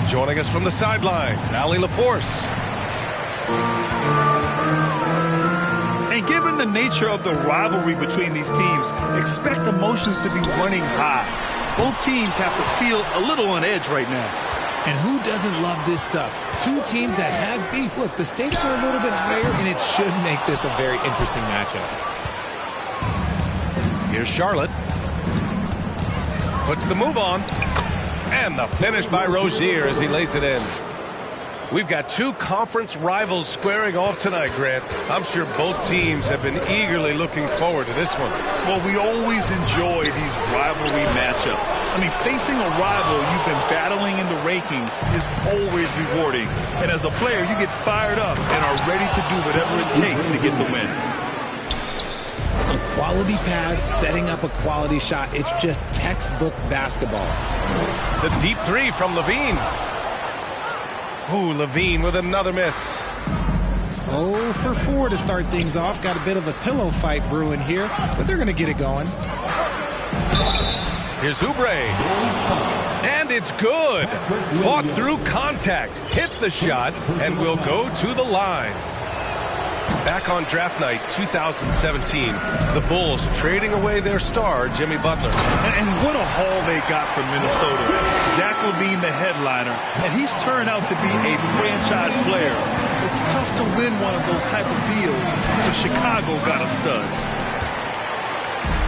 Joining us from the sidelines, Allie LaForce. And given the nature of the rivalry between these teams, expect emotions to be running high. Both teams have to feel a little on edge right now. And who doesn't love this stuff? Two teams that have beef. Look, the stakes are a little bit higher, and it should make this a very interesting matchup. Here's Charlotte. Puts the move on. And the finish by Rozier as he lays it in. We've got two conference rivals squaring off tonight, Grant. I'm sure both teams have been eagerly looking forward to this one. Well, we always enjoy these rivalry matchups. I mean, facing a rival you've been battling in the rankings is always rewarding. And as a player, you get fired up and are ready to do whatever it takes to get the win. A quality pass, setting up a quality shot. It's just textbook basketball. The deep three from Levine. Ooh, Levine with another miss. 0 for 4 to start things off. Got a bit of a pillow fight brewing here, but they're going to get it going. Here's Oubre. And it's good. Fought through contact, hit the shot, and will go to the line. Back on draft night 2017, the Bulls trading away their star, Jimmy Butler. And what a haul they got from Minnesota. Zach LaVine, the headliner, and he's turned out to be a franchise player. It's tough to win one of those type of deals, so Chicago got a stud.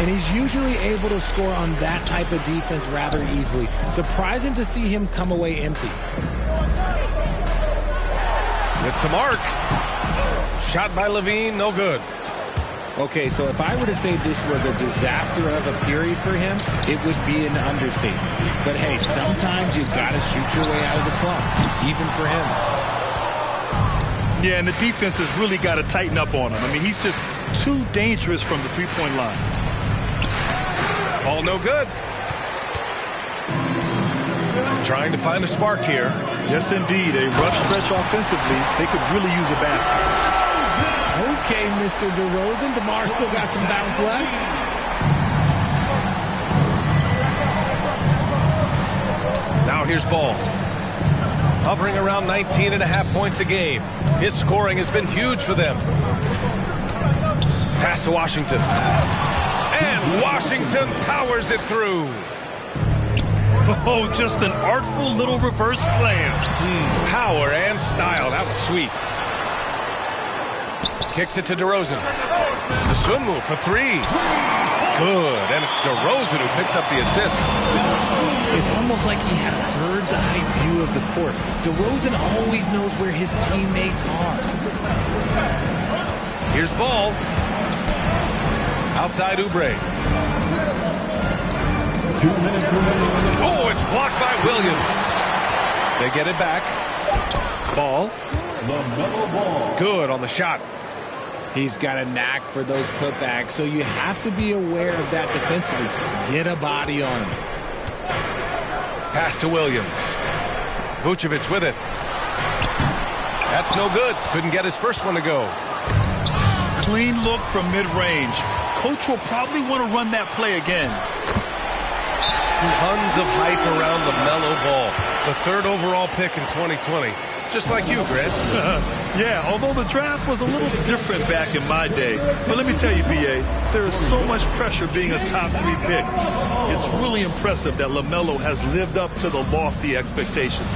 And he's usually able to score on that type of defense rather easily. Surprising to see him come away empty. It's a mark. Shot by Levine, no good. Okay, so if I were to say this was a disaster of a period for him, it would be an understatement. But hey, sometimes you gotta shoot your way out of the slump, even for him. Yeah, and the defense has really got to tighten up on him. I mean, he's just too dangerous from the three-point line. Ball no good. Trying to find a spark here. Yes, indeed. A rough stretch offensively. They could really use a basket. Okay, Mr. DeRozan. DeMar still got some bounce left. Now here's Ball. Hovering around 19.5 points a game. His scoring has been huge for them. Pass to Washington. And Washington powers it through. Oh, just an artful little reverse slam. Power and style. That was sweet. Kicks it to DeRozan. The swim move for three. Good. And it's DeRozan who picks up the assist. It's almost like he had a bird's eye view of the court. DeRozan always knows where his teammates are. Here's Ball. Outside Oubre. 2 minutes remaining. Oh, it's blocked by Williams. They get it back. Ball. LaMelo Ball. Good on the shot. He's got a knack for those putbacks, so you have to be aware of that defensively. Get a body on him. Pass to Williams. Vucevic with it. That's no good. Couldn't get his first one to go. Clean look from mid-range. Coach will probably want to run that play again. Tons of hype around LaMelo Ball. The third overall pick in 2020. Just like you, Grant. Yeah, although the draft was a little different back in my day. But let me tell you, B.A., there is so much pressure being a top 3 pick. It's really impressive that LaMelo has lived up to the lofty expectations.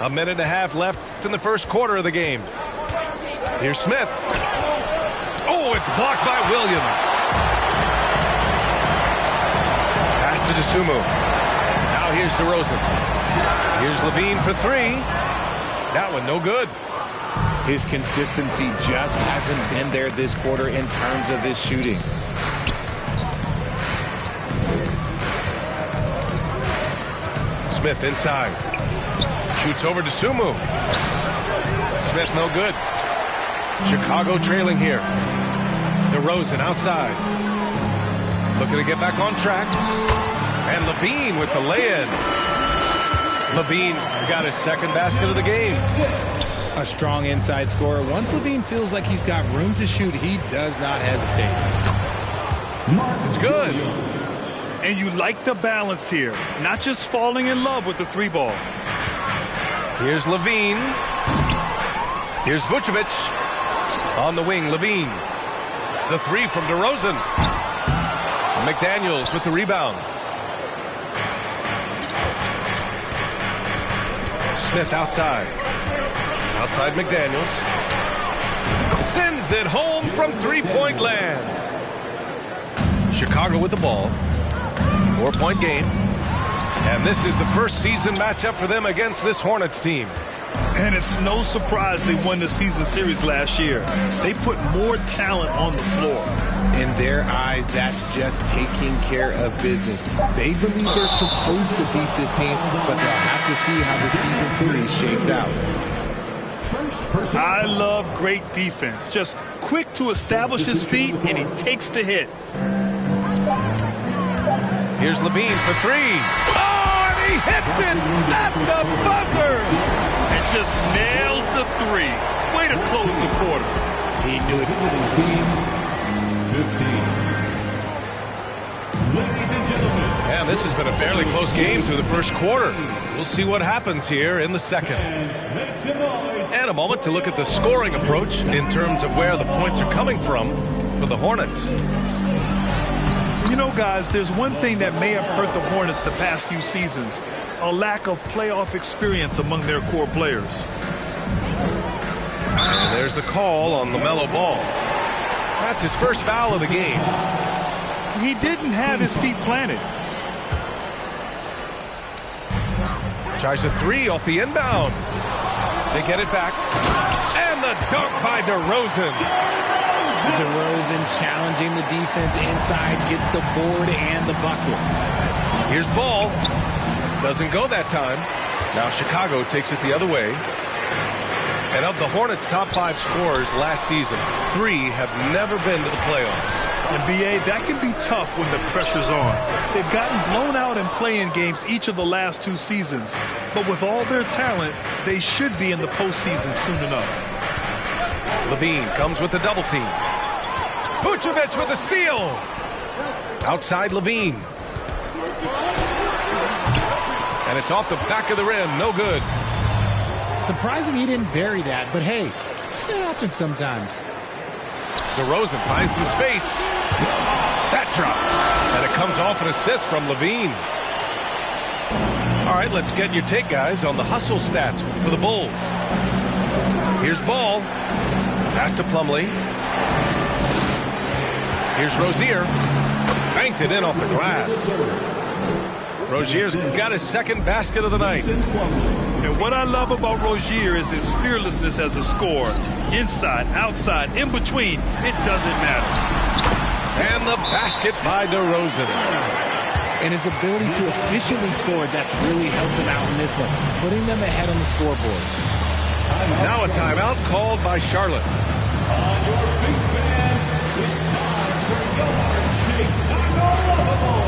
A minute and a half left in the first quarter of the game. Here's Smith. Oh, it's blocked by Williams. Pass to DeSumo. Now here's DeRozan. Here's Levine for three. That one no good. His consistency just hasn't been there this quarter in terms of his shooting. Smith inside. Shoots over to Sumu. Smith no good. Chicago trailing here. DeRozan outside. Looking to get back on track. And Levine with the lay-in. Levine's got his second basket of the game. A strong inside scorer. Once Levine feels like he's got room to shoot, he does not hesitate. It's good. And you like the balance here. Not just falling in love with the three ball. Here's Levine. Here's Vucevic. On the wing, Levine. The three from DeRozan. McDaniels with the rebound. Smith outside. Outside McDaniels. Sends it home from three-point land. Chicago with the ball. 4-point game. And this is the first season matchup for them against this Hornets team. And it's no surprise they won the season series last year. They put more talent on the floor. In their eyes, that's just taking care of business. They believe they're supposed to beat this team, but they'll have to see how the season series shakes out. I love great defense. Just quick to establish his feet, and he takes the hit. Here's Levine for three. Oh, and he hits it at the buzzer. And just nails the three. Way to close the quarter. He knew it. 15. Ladies and gentlemen. And this has been a fairly close game through the first quarter. We'll see what happens here in the second. And a moment to look at the scoring approach in terms of where the points are coming from for the Hornets. You know, guys, there's one thing that may have hurt the Hornets the past few seasons. A lack of playoff experience among their core players. And there's the call on LaMelo Ball. That's his first foul of the game. He didn't have his feet planted. Tries a three off the inbound. They get it back. And the dunk by DeRozan. DeRozan challenging the defense inside, gets the board and the bucket. Here's Ball. Doesn't go that time. Now Chicago takes it the other way. And of the Hornets' top 5 scorers last season, 3 have never been to the playoffs. And BA, that can be tough when the pressure's on. They've gotten blown out in play-in games each of the last 2 seasons. But with all their talent, they should be in the postseason soon enough. Levine comes with the double team. Vucevic with a steal. Outside Levine. And it's off the back of the rim. No good. Surprising he didn't bury that, but hey, it happens sometimes. DeRozan finds some space. That drops. And it comes off an assist from Levine. All right, let's get your take, guys, on the hustle stats for the Bulls. Here's Ball. Pass to Plumlee. Here's Rozier. Banked it in off the glass. Rozier's got his second basket of the night. And what I love about Rozier is his fearlessness as a scorer. Inside, outside, in between, it doesn't matter. And the basket by DeRozan. And his ability to efficiently score, that's really helped him out in this one, putting them ahead on the scoreboard. Now a timeout called by Charlotte. On your big fans, it's time for your Chicago Lovable.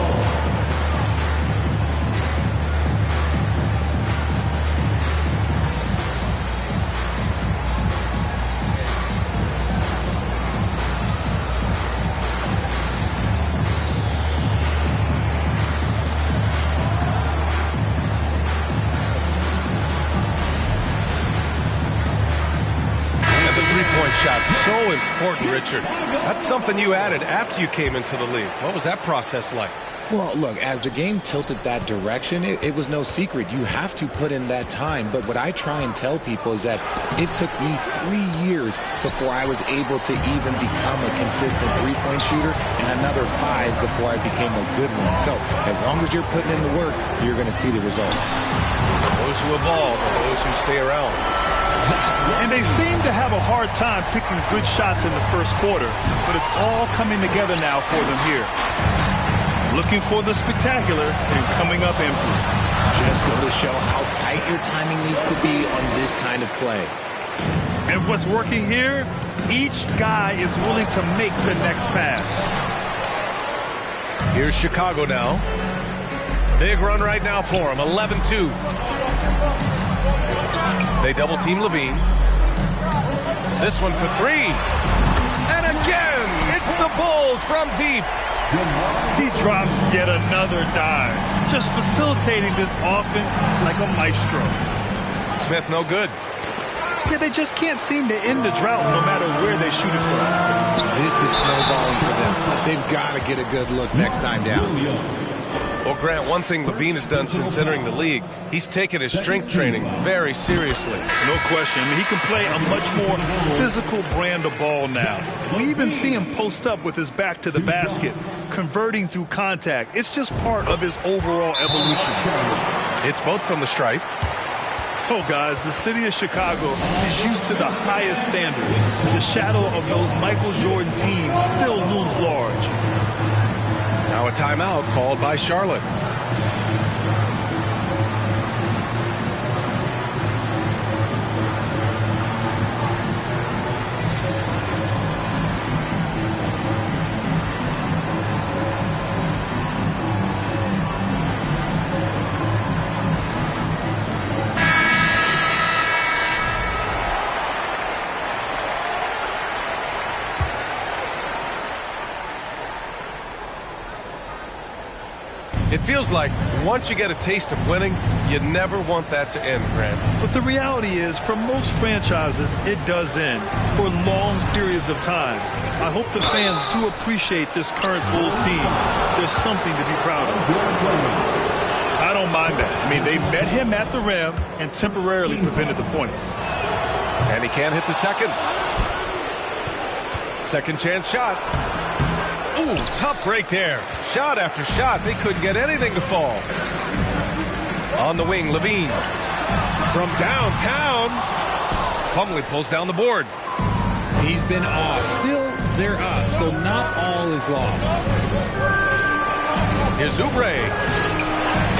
Shot so important, Richard. That's something you added after you came into the league. What was that process like? Well, look, as the game tilted that direction, it was no secret. You have to put in that time. But what I try and tell people is that it took me 3 years before I was able to even become a consistent three-point shooter, and another 5 before I became a good one. So as long as you're putting in the work, you're going to see the results. Those who evolve are those who stay around. And they seem to have a hard time picking good shots in the first quarter, but it's all coming together now for them here. Looking for the spectacular and coming up empty. Just go to show how tight your timing needs to be on this kind of play. And what's working here, each guy is willing to make the next pass. Here's Chicago now. Big run right now for him, 11-2. They double team Levine. This one for 3. And again, it's the Bulls from deep. He drops yet another dime, just facilitating this offense like a maestro. Smith no good. Yeah, they just can't seem to end the drought no matter where they shoot it from. This is snowballing for them. They've got to get a good look next time down. Well, Grant, one thing Levine has done since entering the league, he's taken his strength training very seriously. No question. I mean, he can play a much more physical brand of ball now. We even see him post up with his back to the basket, converting through contact. It's just part of his overall evolution. It's both from the stripe. Oh, guys, the city of Chicago is used to the highest standards. The shadow of those Michael Jordan teams still looms large. Now a timeout called by Charlotte. It feels like once you get a taste of winning, you never want that to end, Grant. But the reality is, for most franchises, it does end for long periods of time. I hope the fans do appreciate this current Bulls team. There's something to be proud of. I don't mind that. I mean, they met him at the rim and temporarily prevented the points. And he can't hit the second. Second chance shot. Ooh, tough break there. Shot after shot. They couldn't get anything to fall. On the wing, Levine. From downtown. Plumlee pulls down the board. He's been off. Still, they're up, so not all is lost. Here's Oubre.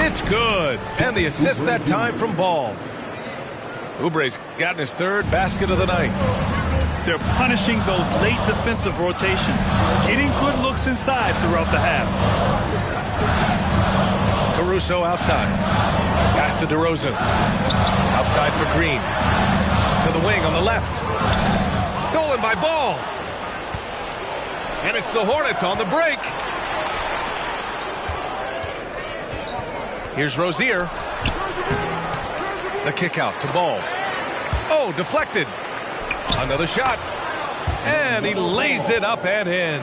It's good. And the assist that time from Ball. Oubre's gotten his third basket of the night. They're punishing those late defensive rotations, getting good looks inside throughout the half. Caruso outside. Pass to DeRozan. Outside for Green. To the wing on the left. Stolen by Ball. And it's the Hornets on the break. Here's Rozier. The kick out to Ball. Oh, deflected. Another shot. And he lays it up and in.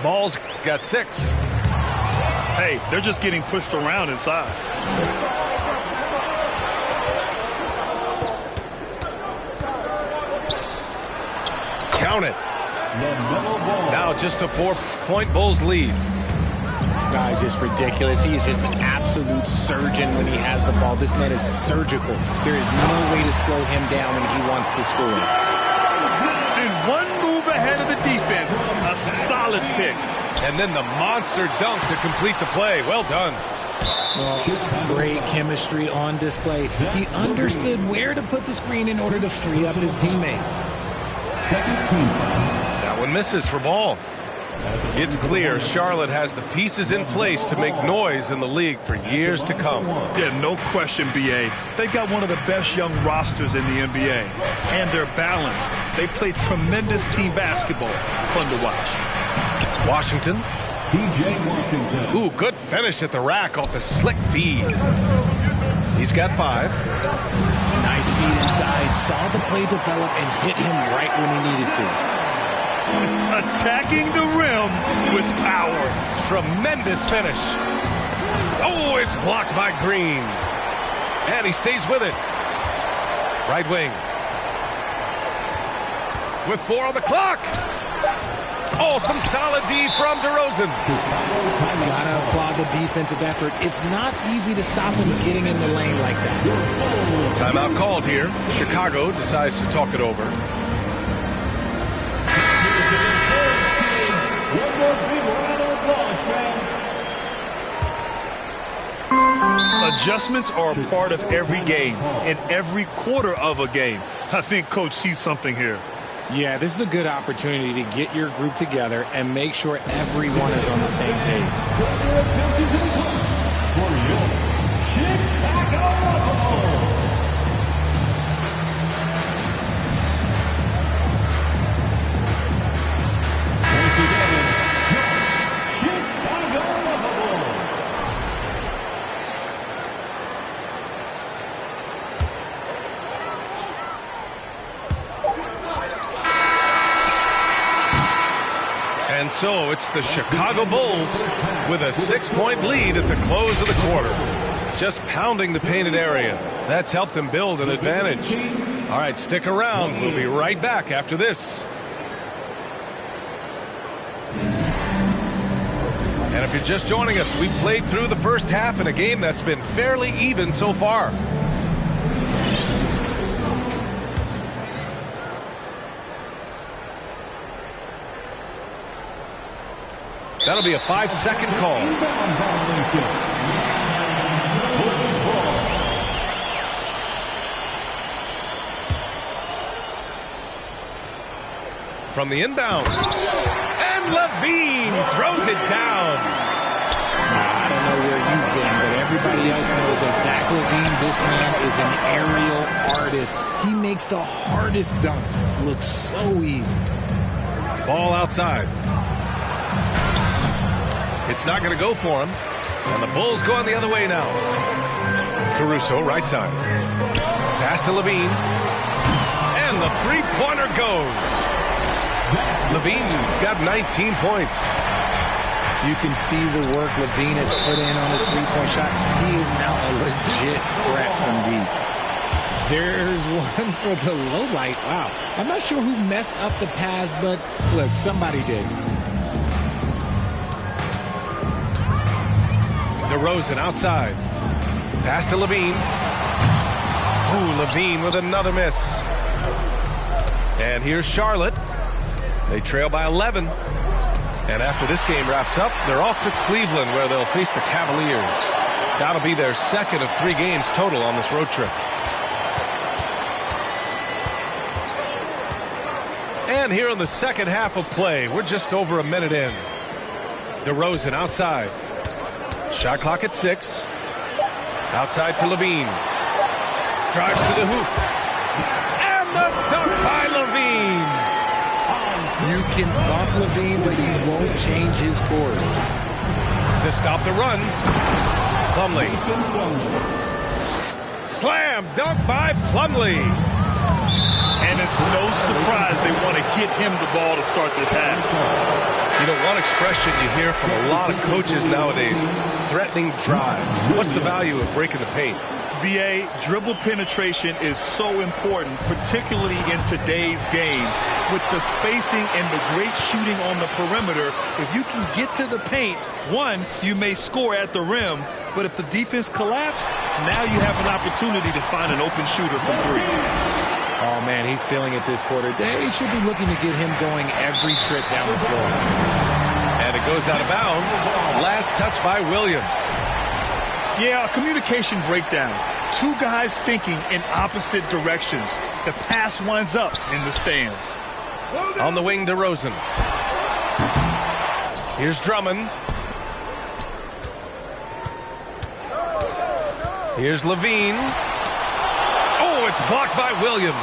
Ball's got 6. Hey, they're just getting pushed around inside. Count it. Now just a 4-point Bulls lead. Guy's just ridiculous. He is just an absolute surgeon when he has the ball. This man is surgical. There is no way to slow him down when he wants to score. And one move ahead of the defense. A solid pick. And then the monster dunk to complete the play. Well done. Well, great chemistry on display. He understood where to put the screen in order to free up his teammate. That one misses for Ball. It's clear Charlotte has the pieces in place to make noise in the league for years to come. Yeah, no question, B.A. They've got one of the best young rosters in the NBA. And they're balanced. They play tremendous team basketball. Fun to watch. Washington. P.J. Washington. Ooh, good finish at the rack off the slick feed. He's got 5. Nice feed inside. Saw the play develop and hit him right when he needed to. Attacking the rim with power. Tremendous finish. Oh, it's blocked by Green. And he stays with it. Right wing. With 4 on the clock. Oh, some solid D from DeRozan. Gotta applaud the defensive effort. It's not easy to stop him getting in the lane like that. Timeout called here. Chicago decides to talk it over. One more big round of applause, fans. Adjustments are a part of every game and every quarter of a game. I think Coach sees something here. Yeah, this is a good opportunity to get your group together and make sure everyone is on the same page. For your Chicago. Once again, Chicago. And so it's the Chicago Bulls with a 6-point lead at the close of the quarter. Just pounding the painted area. That's helped them build an advantage. All right, stick around. We'll be right back after this. And if you're just joining us, we played through the first half in a game that's been fairly even so far. That'll be a 5-second call. From the inbound. And Levine throws it down. I don't know where you've been, but everybody else knows that Zach LaVine, this man is an aerial artist. He makes the hardest dunks look so easy. Ball outside. It's not going to go for him. And the Bulls going the other way now. Caruso, right side. Pass to Levine. And the three-pointer goes. Levine's got 19 points. You can see the work Levine has put in on his three-point shot. He is now a legit threat from deep. There's one for the low light. Wow. I'm not sure who messed up the pass, but look, somebody did. DeRozan outside. Pass to Levine. Ooh, Levine with another miss. And here's Charlotte. They trail by 11. And after this game wraps up, they're off to Cleveland where they'll face the Cavaliers. That'll be their second of 3 games total on this road trip. And here in the second half of play, we're just over a minute in. DeRozan outside. Shot clock at 6. Outside for Levine. Drives to the hoop. And the dunk by Levine. You can bump Levine, but you won't change his course. To stop the run. Plumlee. Slam dunk by Plumlee. And it's no surprise they want to get him the ball to start this half. You know, one expression you hear from a lot of coaches nowadays, threatening drives. What's the value of breaking the paint? BA, dribble penetration is so important, particularly in today's game. With the spacing and the great shooting on the perimeter, if you can get to the paint, one, you may score at the rim, but if the defense collapses, now you have an opportunity to find an open shooter from 3. Oh, man, he's feeling it this quarter. They should be looking to get him going every trip down the floor. And it goes out of bounds. Last touch by Williams. Yeah, a communication breakdown. 2 guys thinking in opposite directions. The pass winds up in the stands. On the wing, DeRozan. Here's Drummond. Here's Levine. Oh, it's blocked by Williams.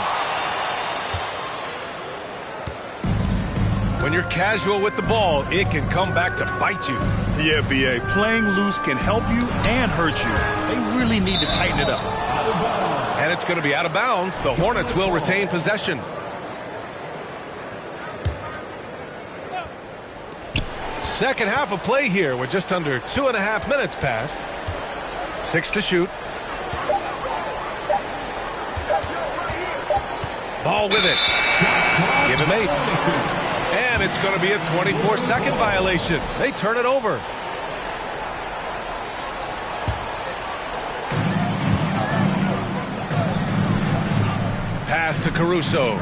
When you're casual with the ball, it can come back to bite you. Yeah, BA, playing loose can help you and hurt you. They really need to tighten it up. And it's going to be out of bounds. The Hornets will retain possession. Second half of play here with just under 2.5 minutes passed. 6 to shoot. Ball with it. Give him 8. And it's going to be a 24-second violation. They turn it over. Pass to Caruso.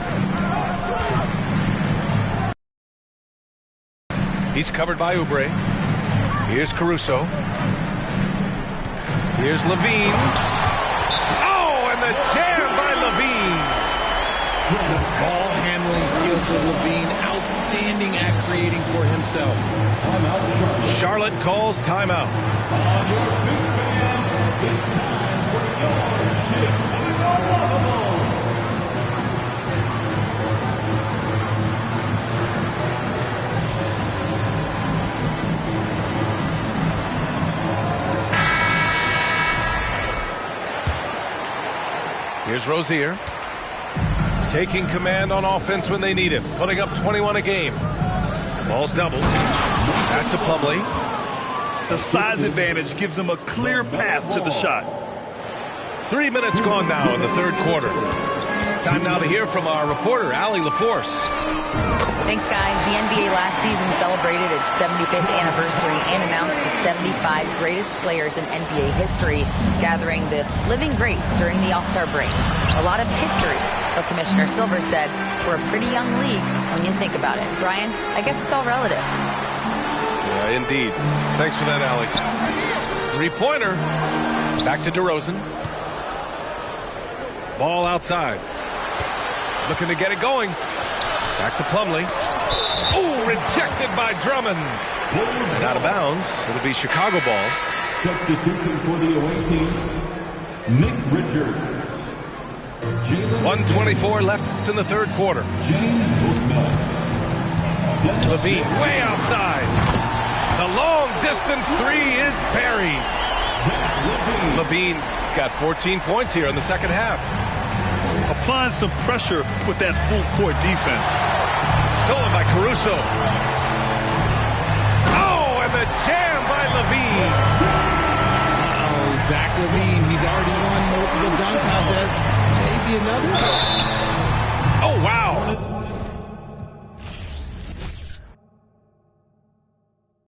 He's covered by Oubre. Here's Caruso. Here's Levine. Oh, and the jam by Levine. The ball handling skills for Levine, outstanding at creating for himself. Charlotte calls timeout. On your feet, fans, it's time for your Chicago. Here's Rozier. Taking command on offense when they need him. Putting up 21 a game. Ball's doubled. Pass to Plumlee. The size advantage gives him a clear path to the shot. 3 minutes gone now in the third quarter. Time now to hear from our reporter, Allie LaForce. Thanks, guys. The NBA last season celebrated its 75th anniversary and announced the 75 greatest players in NBA history, gathering the living greats during the All-Star break. A lot of history, but Commissioner Silver said we're a pretty young league when you think about it. Brian, I guess it's all relative. Yeah, indeed. Thanks for that, Allie. Three-pointer. Back to DeRozan. Ball outside. Looking to get it going. Back to Plumlee. Oh, rejected by Drummond. And out of bounds. It'll be Chicago ball. Substitution for the away team, Nick Richards. 1:24 left in the third quarter. James Bookman. Levine way outside. The long distance three is buried. Levine's got 14 points here in the second half. Applying some pressure with that full court defense. Stolen by Caruso. Oh, and the jam by Levine. Oh, Zach Levine, he's already won multiple dunk contests. Maybe another.